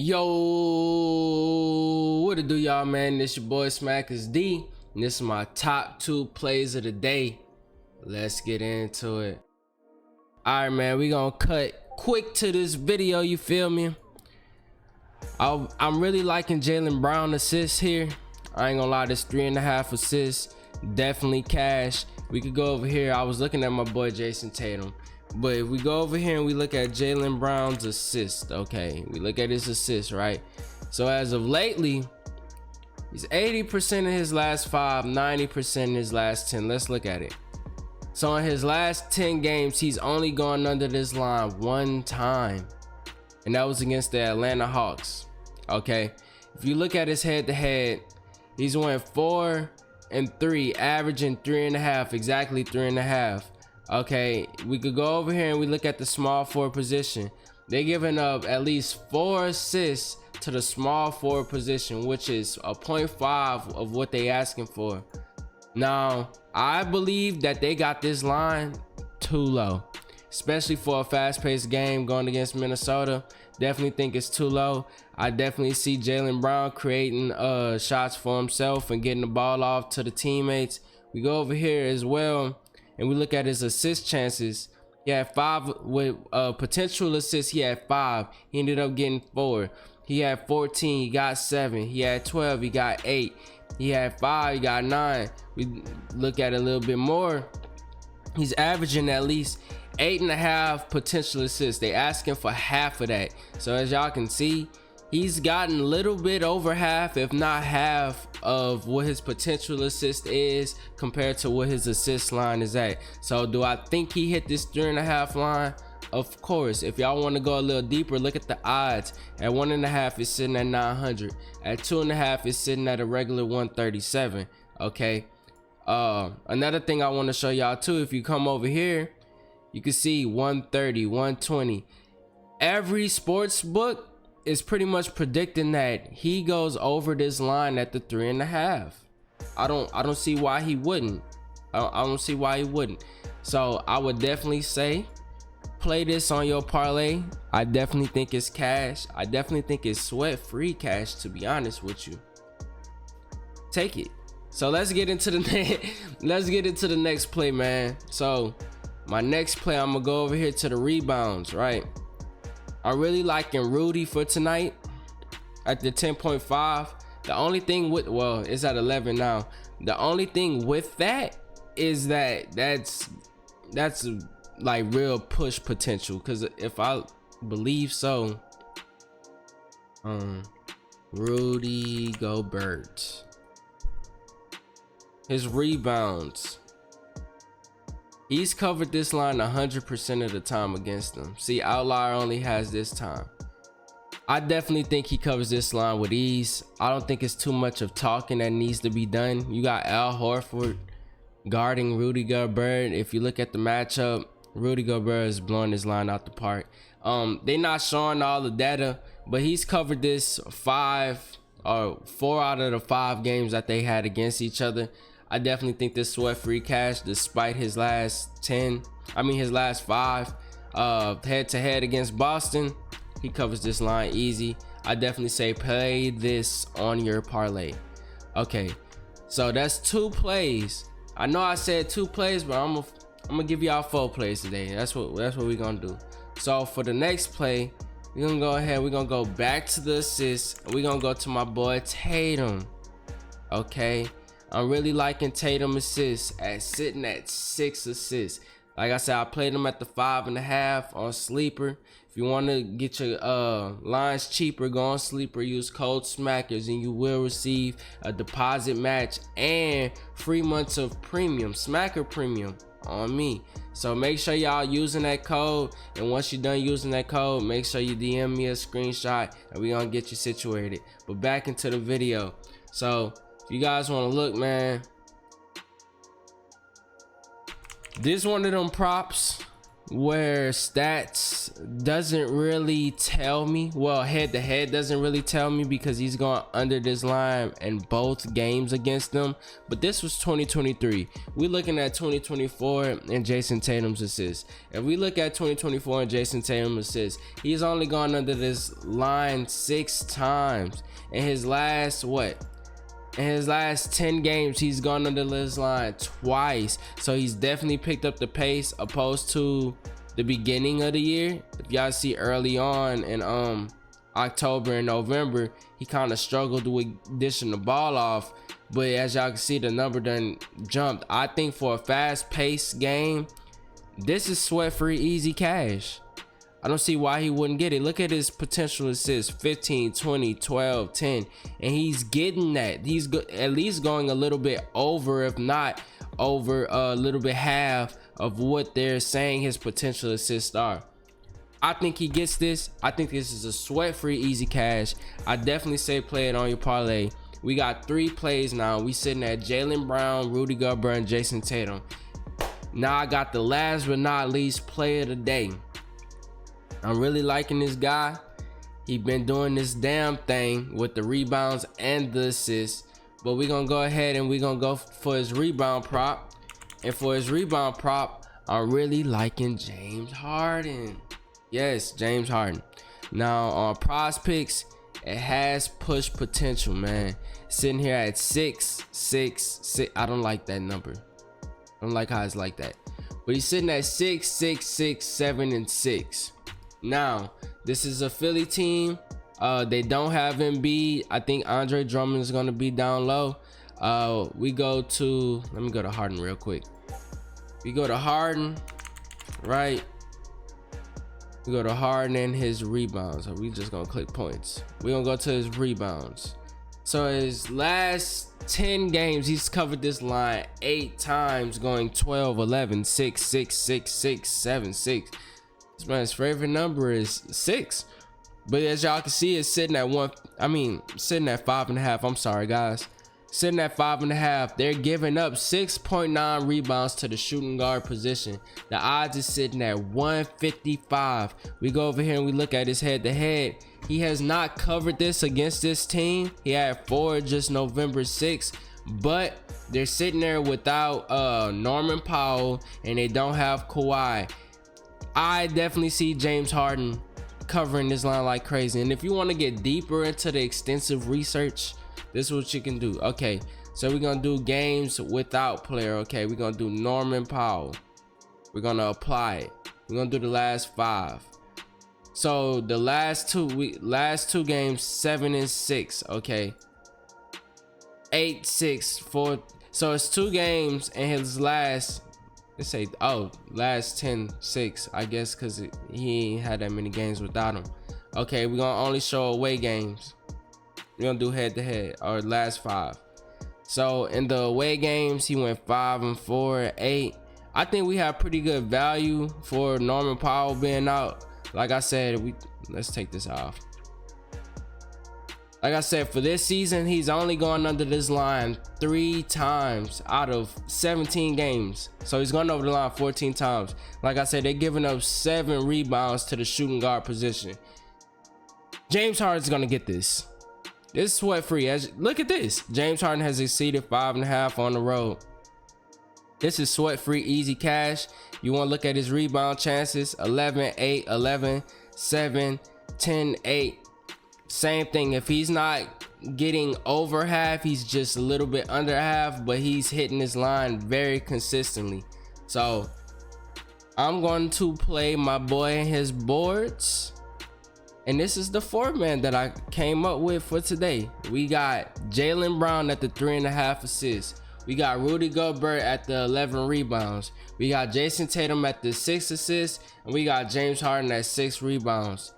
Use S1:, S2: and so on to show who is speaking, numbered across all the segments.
S1: Yo, what it do, y'all, man? This your boy Smackers D, and this is my top 2 plays of the day. Let's get into it. Alright, man, we gonna cut quick to this video, you feel me? I'm really liking Jaylen Brown assists here. I ain't gonna lie, this 3.5 assists, definitely cash. We could go over here. I was looking at my boy Jason Tatum, but if we go over here and we look at Jaylen Brown's assist, okay, we look at his assist, right? So as of lately, he's 80% in his last 5, 90% in his last 10. Let's look at it. So in his last 10 games, he's only gone under this line 1 time, and that was against the Atlanta Hawks. Okay, if you look at his head-to-head, he's went 4 and 3, averaging 3.5, exactly 3.5. Okay, we could go over here and we look at the small forward position. They're giving up at least 4 assists to the small forward position, which is a 0.5 of what they asking for. Now, I believe that they got this line too low, especially for a fast-paced game going against Minnesota. Definitely think it's too low. I definitely see Jaylen Brown creating shots for himself and getting the ball off to the teammates. We go over here as well and we look at his assist chances. He had 5 with potential assists. He had 5. He ended up getting 4. He had 14. He got 7. He had 12. He got 8. He had 5. He got 9. We look at it a little bit more. He's averaging at least 8.5 potential assists. They asking for half of that. So as y'all can see, he's gotten a little bit over half, if not half, of what his potential assist is compared to what his assist line is at. So do I think he hit this 3.5 line? Of course. If y'all want to go a little deeper, look at the odds. At 1.5, it's sitting at 900. At 2.5, it's sitting at a regular 137. Okay. Another thing I want to show y'all too, if you come over here, you can see 130, 120. Every sports book is pretty much predicting that he goes over this line at the 3.5. I don't see why he wouldn't. I don't see why he wouldn't. So I would definitely say play this on your parlay. I definitely think it's cash. I definitely think it's sweat-free cash, to be honest with you. Take it. So let's get into the next play, man. So my next play, I'm gonna go over here to the rebounds, right? I'm really liking Rudy for tonight at the 10.5. The only thing with, well, it's at 11 now. The only thing with that is that that's like real push potential, because if I believe so, Rudy Gobert, his rebounds, he's covered this line 100% of the time against them. See, Outlier only has this time. I definitely think he covers this line with ease. I don't think it's too much of talking that needs to be done. You got Al Horford guarding Rudy Gobert. If you look at the matchup, Rudy Gobert is blowing his line out the park. They're not showing all the data, but he's covered this 4 out of the 5 games that they had against each other. I definitely think this sweat-free cash, despite his last 5 head-to-head against Boston, he covers this line easy. I definitely say play this on your parlay. Okay, so that's 2 plays. I know I said 2 plays, but I'm gonna give y'all 4 plays today. That's what we're gonna do. So for the next play, we're gonna go ahead. We're gonna go back to the assists. We're gonna go to my boy Tatum. Okay. I'm really liking Tatum assists sitting at 6 assists. Like I said, I played him at the 5.5 on Sleeper. If you want to get your lines cheaper, go on Sleeper, use code SMACKERS, and you will receive a deposit match and free months of premium, Smacker Premium, on me. So make sure y'all using that code, and once you're done using that code, make sure you DM me a screenshot and we gonna get you situated. But back into the video. So if you guys want to look, man, this one of them props where stats doesn't really tell me, well, head to head doesn't really tell me because he's going under this line in both games against them. But this was 2023. We're looking at 2024 and Jason Tatum's assists. If we look at 2024 and Jason Tatum's assists, he's only gone under this line 6 times. In his last in his last 10 games, he's gone under this line twice. So he's definitely picked up the pace opposed to the beginning of the year. If y'all see early on in October and November, he kind of struggled with dishing the ball off. But as y'all can see, the number done jumped. I think for a fast-paced game, this is sweat-free, easy cash. I don't see why he wouldn't get it. Look at his potential assists: 15, 20, 12, 10. And he's getting that. He's at least going a little bit over, if not over a little bit half of what they're saying his potential assists are. I think he gets this. I think this is a sweat-free, easy cash. I definitely say play it on your parlay. We got 3 plays now. We sitting at Jaylen Brown, Rudy Gobert, and Jason Tatum. Now I got the last but not least play of the day. I'm really liking this guy. He been doing this damn thing with the rebounds and the assists. But we're going to go ahead and we're going to go for his rebound prop. And for his rebound prop, I'm really liking James Harden. Yes, James Harden. Now on Prizepicks, it has push potential, man. Sitting here at 6, 6, 6. I don't like that number. I don't like how it's like that. But he's sitting at 6, 6, 6, 7, and 6. Now, this is a Philly team. They don't have Embiid. I think Andre Drummond is going to be down low. We go to, let me go to Harden real quick. We go to Harden, right? We go to Harden and his rebounds. So we just going to click points. We're going to go to his rebounds. So his last 10 games, he's covered this line 8 times, going 12, 11, 6, 6, 6, 6, 7, 6. This man's favorite number is 6. But as y'all can see, it's sitting at sitting at 5.5. I'm sorry, guys. Sitting at 5.5. They're giving up 6.9 rebounds to the shooting guard position. The odds is sitting at 155. We go over here and we look at his head-to-head. He has not covered this against this team. He had 4 just November 6th. But they're sitting there without Norman Powell, and they don't have Kawhi. I definitely see James Harden covering this line like crazy. And if you want to get deeper into the extensive research, this is what you can do. Okay, so we're gonna do games without player. Okay, we're gonna do Norman Powell. We're gonna apply it. We're gonna do the last 5. So the last two games, 7 and 6. Okay, 8, 6, 4. So it's 2 games in his last, let's say, last 10, 6, I guess, because he ain't had that many games without him. Okay, we're gonna only show away games. We're gonna do head to head, or last 5. So in the away games, he went 5 and 4 and 8. I think we have pretty good value for Norman Powell being out. Like I said, let's take this off. Like I said, for this season, he's only gone under this line 3 times out of 17 games. So he's gone over the line 14 times. Like I said, they're giving up 7 rebounds to the shooting guard position. James Harden's gonna get this. This is sweat free. Look at this. James Harden has exceeded 5.5 on the road. This is sweat free, easy cash. You want to look at his rebound chances: 11, 8, 11, 7, 10, 8. Same thing. If he's not getting over half, he's just a little bit under half, but he's hitting this line very consistently. So I'm going to play my boy and his boards. And this is the format that I came up with for today. We got Jaylen Brown at the 3.5 assists. We got Rudy Gobert at the 11 rebounds. We got Jason Tatum at the 6 assists. And we got James Harden at 6 rebounds.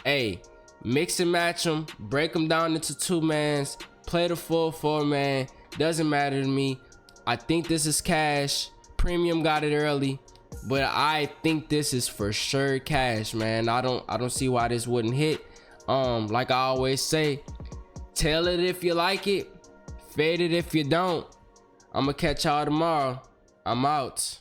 S1: Hey, mix and match them. Break them down into 2-mans. Play the full 4-man. Doesn't matter to me. I think this is cash. Premium got it early. But I think this is for sure cash, man. I don't see why this wouldn't hit. Like I always say, tail it if you like it, fade it if you don't. I'm gonna catch y'all tomorrow. I'm out.